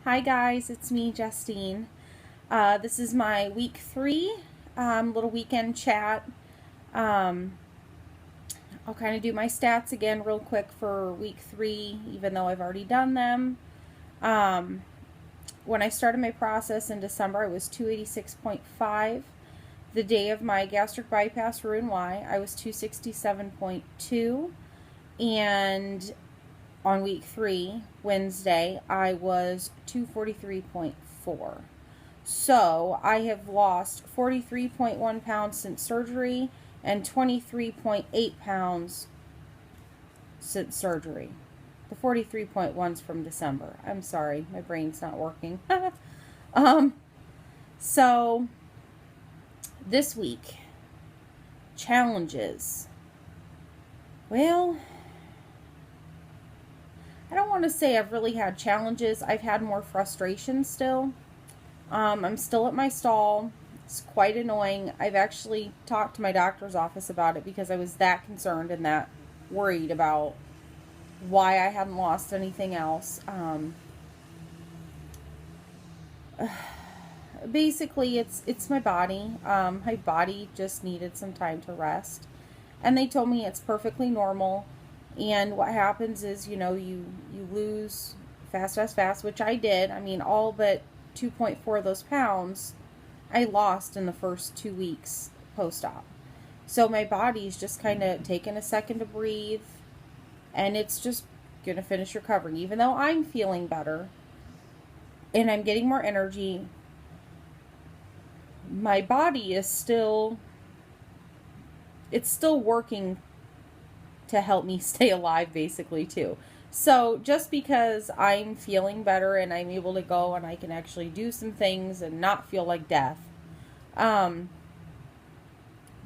Hi guys, it's me, Justine. This is my week 3 little weekend chat. Um, I'll kind of do my stats again real quick for week 3, even though I've already done them. Um, when I started my process in December, I was 286.5. The day of my gastric bypass Roux-en-Y, I was 267.2. And on week 3, Wednesday, I was 243.4. So I have lost 43.1 pounds since surgery and 23.8 pounds since surgery. The 43.1's from December. I'm sorry, my brain's not working. So this week, challenges. Well, I don't want to say I've really had challenges. I've had more frustration still. I'm still at my stall. It's quite annoying. I've actually talked to my doctor's office about it because I was that concerned and that worried about why I hadn't lost anything else. Basically, it's my body. My body just needed some time to rest. And they told me it's perfectly normal. And what happens is, you lose fast, which I did. I mean, all but 2.4 of those pounds I lost in the first 2 weeks post-op. So my body's just kind of taking a second to breathe, and it's just going to finish recovering. Even though I'm feeling better and I'm getting more energy, my body is still working to help me stay alive, basically, too. So just because I'm feeling better and I'm able to go and I can actually do some things and not feel like death,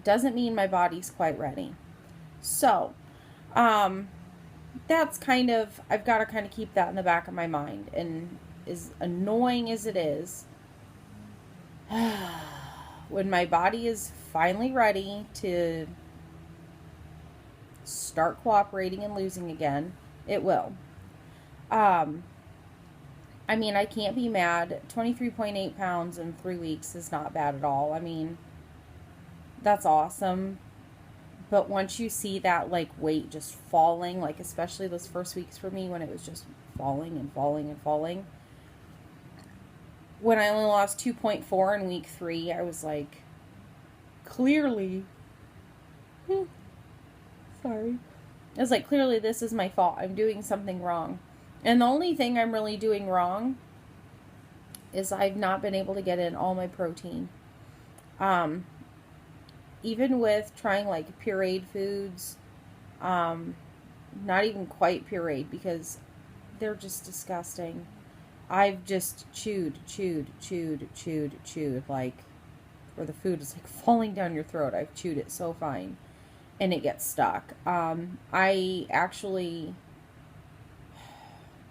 doesn't mean my body's quite ready. So, that's I've got to kind of keep that in the back of my mind. And as annoying as it is, when my body is finally ready to start cooperating and losing again, it will. I mean, I can't be mad. 23.8 pounds in 3 weeks is not bad at all. I mean, that's awesome. But once you see that, weight just falling, especially those first weeks for me when it was just falling and falling and falling. When I only lost 2.4 in week 3, I was like, clearly, sorry. I was like, clearly this is my fault. I'm doing something wrong. And the only thing I'm really doing wrong is I've not been able to get in all my protein. Even with trying pureed foods, not even quite pureed because they're just disgusting. I've just chewed, where the food is falling down your throat. I've chewed it so fine. And it gets stuck.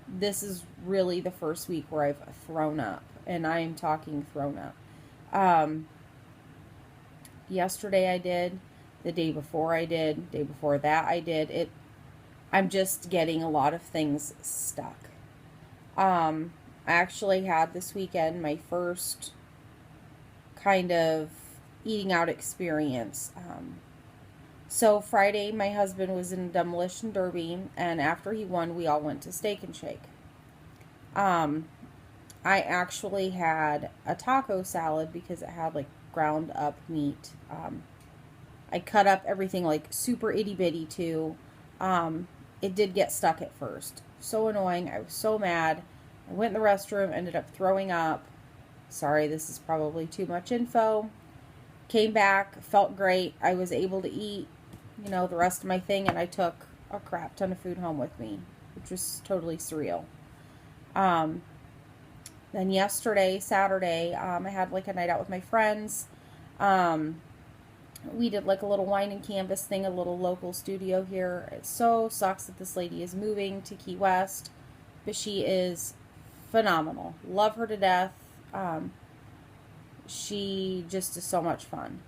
This is really the first week where I've thrown up, and I am talking thrown up. Yesterday I did, the day before I did, day before that I did. I'm just getting a lot of things stuck. I actually had this weekend my first kind of eating out experience. So Friday, my husband was in demolition derby, and after he won, we all went to Steak and Shake. I actually had a taco salad because it had ground up meat. I cut up everything super itty bitty too. It did get stuck at first. So annoying. I was so mad. I went in the restroom, ended up throwing up. Sorry, this is probably too much info. Came back, felt great. I was able to eat the rest of my thing, and I took a crap ton of food home with me, which was totally surreal. Then yesterday, Saturday, I had a night out with my friends. We did a little wine and canvas thing, a little local studio here. It so sucks that this lady is moving to Key West, but she is phenomenal. Love her to death. She just is so much fun.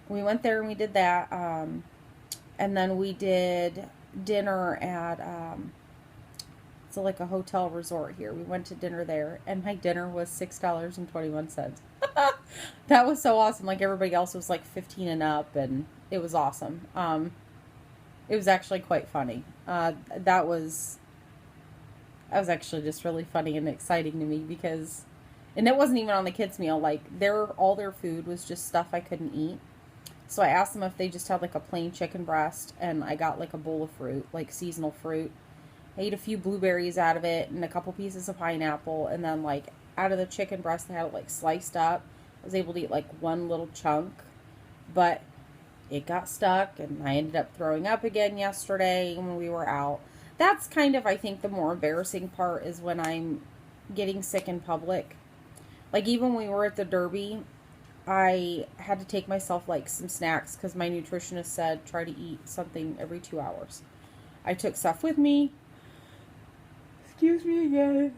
We went there and we did that. And then we did dinner at It's like a hotel resort here. We went to dinner there, and my dinner was $6.21. That was so awesome. Like everybody else was like 15 and up, and it was awesome. It was actually quite funny. That was actually just really funny and exciting to me because, and it wasn't even on the kids' meal. Like all their food was just stuff I couldn't eat. So I asked them if they just had like a plain chicken breast, and I got like a bowl of fruit, like seasonal fruit. I ate a few blueberries out of it and a couple pieces of pineapple, and then like out of the chicken breast they had it like sliced up. I was able to eat like one little chunk, but it got stuck and I ended up throwing up again yesterday when we were out. That's kind of, I think, the more embarrassing part is when I'm getting sick in public. Like even when we were at the Derby, I had to take myself like some snacks because my nutritionist said try to eat something every 2 hours. I took stuff with me. Excuse me again.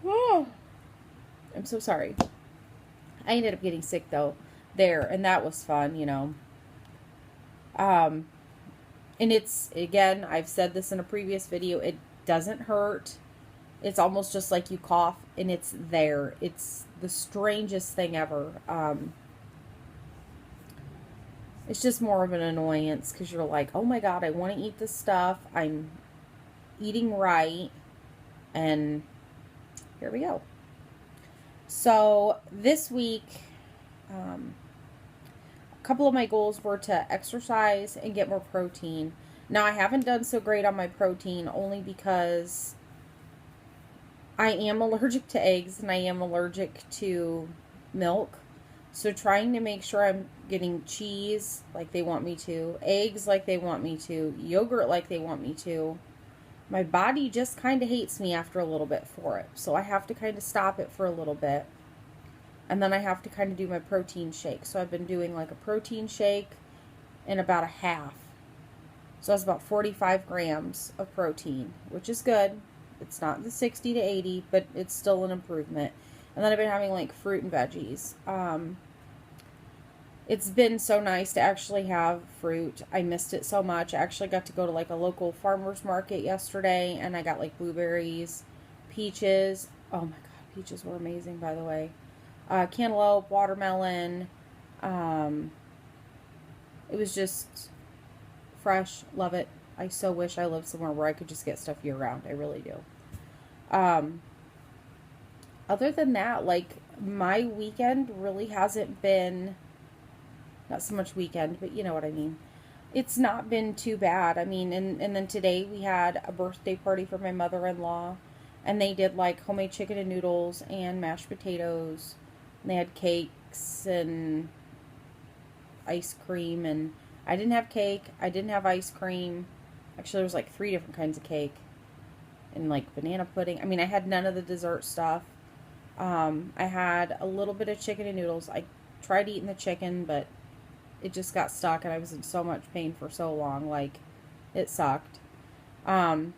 Oh, I'm so sorry. I ended up getting sick though there, and that was fun, you know. And it's, again, I've said this in a previous video, it doesn't hurt. It's almost just like you cough and it's there. It's the strangest thing ever. It's just more of an annoyance because you're like, oh my God, I want to eat this stuff. I'm eating right. And here we go. So this week, a couple of my goals were to exercise and get more protein. Now I haven't done so great on my protein only because I am allergic to eggs and I am allergic to milk. So trying to make sure I'm getting cheese like they want me to, eggs like they want me to, yogurt like they want me to. My body just kind of hates me after a little bit for it. So I have to kind of stop it for a little bit. And then I have to kind of do my protein shake. So I've been doing like a protein shake in about a half. So that's about 45 grams of protein, which is good. It's not the 60 to 80, but it's still an improvement. And then I've been having like fruit and veggies. It's been so nice to actually have fruit. I missed it so much. I actually got to go to like a local farmer's market yesterday, and I got like blueberries, peaches. Oh my God, peaches were amazing, by the way. Cantaloupe, watermelon. It was just fresh. Love it. I so wish I lived somewhere where I could just get stuff year round. I really do. Other than that, like my weekend really hasn't been, not so much weekend, but you know what I mean. It's not been too bad. I mean, and then today we had a birthday party for my mother-in-law, and they did like homemade chicken and noodles and mashed potatoes, and they had cakes and ice cream, and I didn't have cake, I didn't have ice cream. Actually, there was like 3 different kinds of cake and like banana pudding. I mean, I had none of the dessert stuff. I had a little bit of chicken and noodles. I tried eating the chicken, but it just got stuck, and I was in so much pain for so long. Like, it sucked. I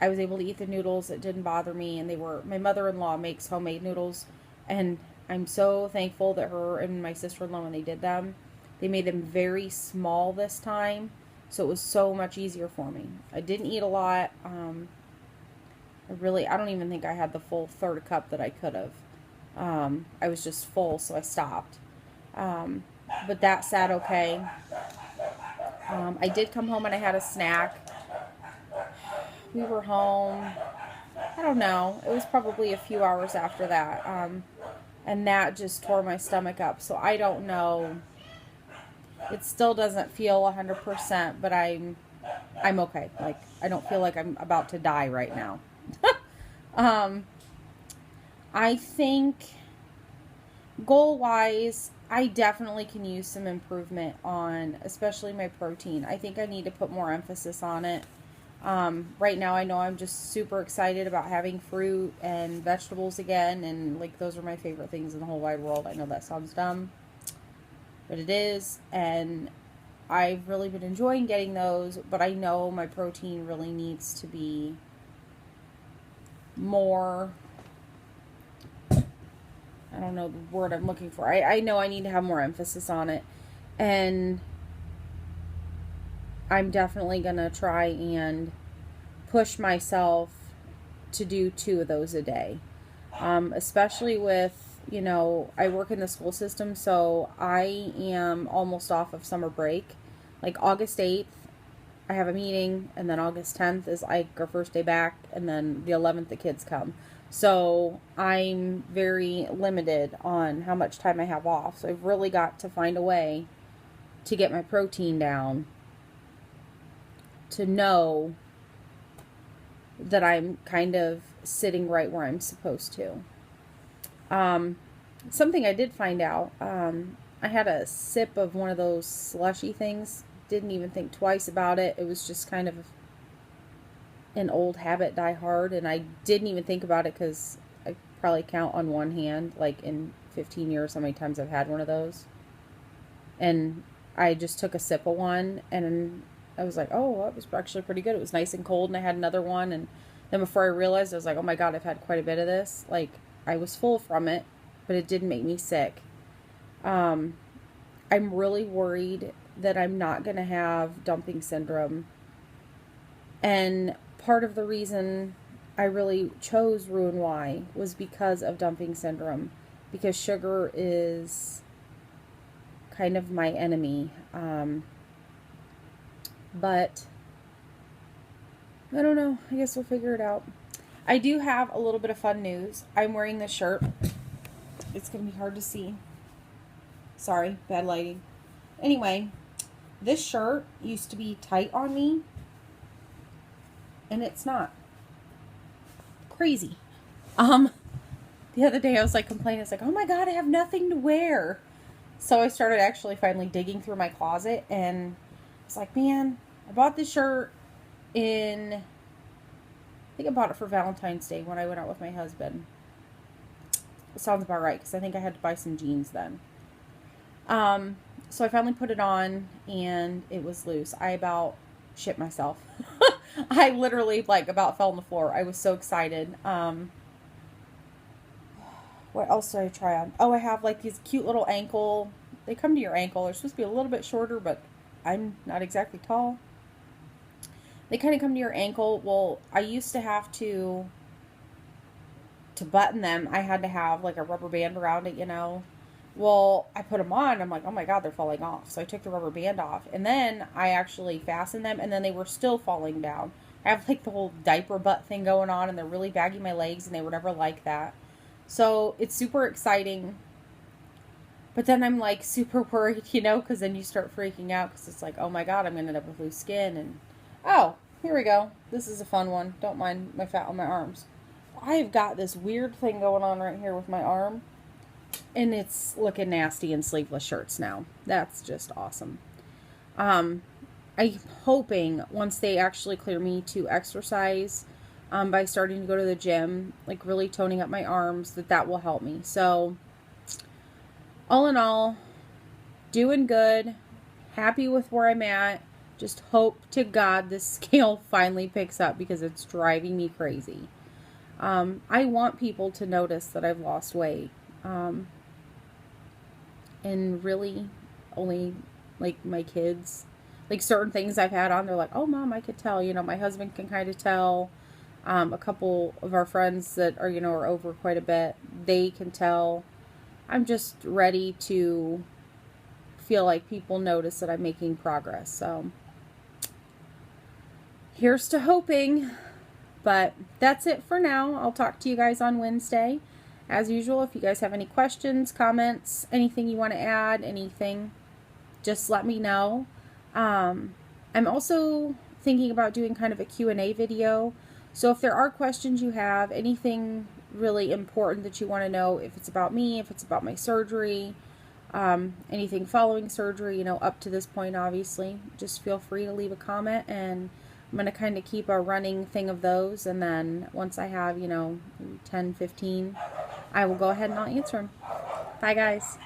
was able to eat the noodles. It didn't bother me, and my mother-in-law makes homemade noodles, and I'm so thankful that her and my sister-in-law, when they did them, they made them very small this time, so it was so much easier for me. I didn't eat a lot. I don't even think I had the full third cup that I could have. I was just full, so I stopped. But that sat okay. I did come home and I had a snack. We were home, I don't know, it was probably a few hours after that. And that just tore my stomach up. So I don't know. It still doesn't feel 100%, but I'm okay. Like, I don't feel like I'm about to die right now. I think goal-wise, I definitely can use some improvement on, especially my protein. I think I need to put more emphasis on it. Right now, I know I'm just super excited about having fruit and vegetables again, and like those are my favorite things in the whole wide world. I know that sounds dumb, but it is, and I've really been enjoying getting those, but I know my protein really needs to be more, I don't know the word I'm looking for. I know I need to have more emphasis on it, and I'm definitely going to try and push myself to do 2 of those a day. Especially with, you know, I work in the school system, so I am almost off of summer break. Like August 8th, I have a meeting, and then August 10th is like our first day back, and then the 11th the kids come. So I'm very limited on how much time I have off. So I've really got to find a way to get my protein down to know that I'm kind of sitting right where I'm supposed to. Something I did find out, I had a sip of one of those slushy things. Didn't even think twice about it. It was just kind of an old habit, die hard, and I didn't even think about it because I probably count on one hand, like in 15 years, how many times I've had one of those. And I just took a sip of one, and I was like, oh, that was actually pretty good. It was nice and cold, and I had another one, and then before I realized, I was like, oh my God, I've had quite a bit of this. Like, I was full from it, but it didn't make me sick. I'm really worried that I'm not going to have dumping syndrome. And part of the reason I really chose Roux-en-Y was because of dumping syndrome. Because sugar is kind of my enemy. But I don't know. I guess we'll figure it out. I do have a little bit of fun news. I'm wearing this shirt. It's going to be hard to see. Sorry, bad lighting. Anyway, this shirt used to be tight on me, and it's not. Crazy. The other day I was like complaining. It's like, oh my God, I have nothing to wear. So I started actually finally digging through my closet, and it's like, man, I bought this shirt in, I think I bought it for Valentine's Day when I went out with my husband. It sounds about right, because I think I had to buy some jeans then. So I finally put it on, and it was loose. I about shit myself. I literally, like, about fell on the floor. I was so excited. What else did I try on? Oh, I have, like, these cute little ankle. They come to your ankle. They're supposed to be a little bit shorter, but I'm not exactly tall. They kind of come to your ankle. Well, I used to have to button them. I had to have, like, a rubber band around it, you know. Well, I put them on. I'm like, oh my God, they're falling off. So I took the rubber band off. And then I actually fastened them, and then they were still falling down. I have, like, the whole diaper butt thing going on, and they're really baggy my legs, and they were never like that. So it's super exciting. But then I'm, like, super worried, you know, because then you start freaking out, because it's like, oh my God, I'm going to end up with loose skin. And, oh, here we go. This is a fun one. Don't mind my fat on my arms. I've got this weird thing going on right here with my arm. And it's looking nasty in sleeveless shirts now. That's just awesome. I'm hoping once they actually clear me to exercise, by starting to go to the gym, like really toning up my arms, that will help me. So, all in all, doing good. Happy with where I'm at. Just hope to God this scale finally picks up, because it's driving me crazy. I want people to notice that I've lost weight. And really only, like, my kids, like, certain things I've had on, they're like, oh Mom, I could tell, you know, my husband can kind of tell, a couple of our friends that are, you know, are over quite a bit, they can tell. I'm just ready to feel like people notice that I'm making progress. So here's to hoping. But that's it for now. I'll talk to you guys on Wednesday. As usual, if you guys have any questions, comments, anything you want to add, anything, just let me know. I'm also thinking about doing kind of a Q&A video. So if there are questions you have, anything really important that you want to know, if it's about me, if it's about my surgery, anything following surgery, you know, up to this point, obviously, just feel free to leave a comment, and I'm going to kind of keep a running thing of those, and then once I have, you know, 10, 15, I will go ahead and I'll answer them. Bye, guys.